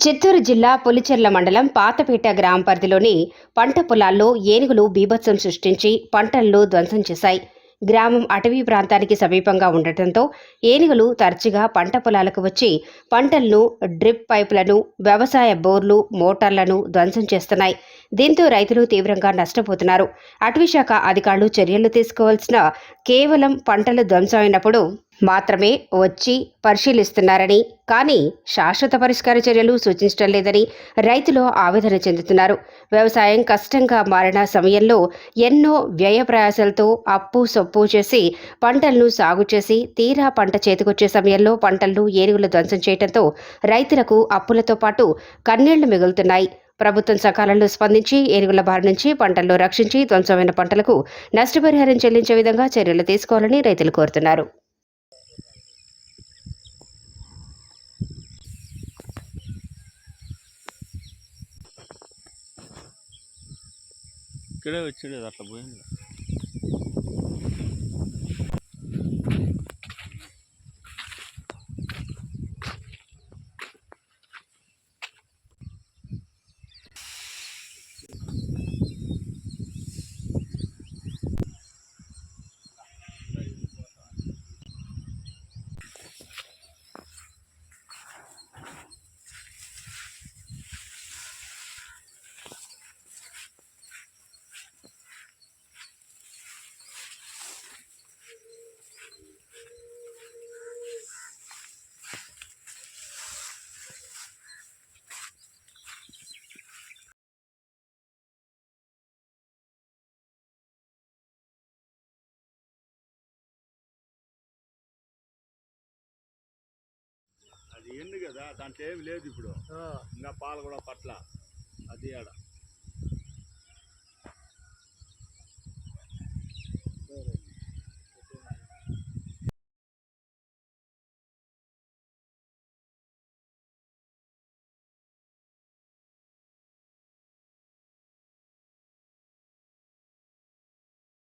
చిత్తూరు జిల్లా పులిచెర్ల మండలం పాతపేట గ్రామ పరిధిలోని పంట పొలాల్లో ఏనుగులు బీభత్సం సృష్టించి పంటలను ధ్వంసం చేశాయి. గ్రామం అటవీ ప్రాంతానికి సమీపంగా ఉండటంతో ఏనుగులు తరచుగా పంట పొలాలకు వచ్చి పంటలను, డ్రిప్ పైపులను, వ్యవసాయ బోర్లు, మోటార్లను ధ్వంసం చేస్తున్నాయి. దీంతో రైతులు తీవ్రంగా నష్టపోతున్నారు. అటవీశాఖ అధికారులు చర్యలు తీసుకోవాల్సిన కేవలం పంటలు ధ్వంసమైనప్పుడు మాత్రమే వచ్చి పరిశీలిస్తున్నారని, కానీ శాశ్వత పరిష్కార చర్యలు సూచించడం లేదని రైతులు ఆవేదన చెందుతున్నారు. వ్యవసాయం కష్టంగా మారిన సమయంలో ఎన్నో వ్యయ ప్రయాసాలతో అప్పు సొప్పు చేసి పంటలను సాగు చేసి తీరా పంట చేతికొచ్చే సమయంలో పంటలను ఏనుగులు ధ్వంసం చేయడంతో రైతులకు అప్పులతో పాటు కన్నీళ్లు మిగులుతున్నాయి. ప్రభుత్వం సకాలంలో స్పందించి ఏనుగుల బారి నుంచి పంటలను రక్షించి ధ్వంసమైన పంటలకు నష్టపరిహారం చెల్లించే విధంగా చర్యలు తీసుకోవాలని రైతులు కోరుతున్నారు. ఇక్కడే వచ్చేది అట్లా పోయింది. అది ఎండు కదా, దాంట్లో ఏమి లేదు. ఇప్పుడు ఇంకా పాలు కూడా పట్ల అది ఆడ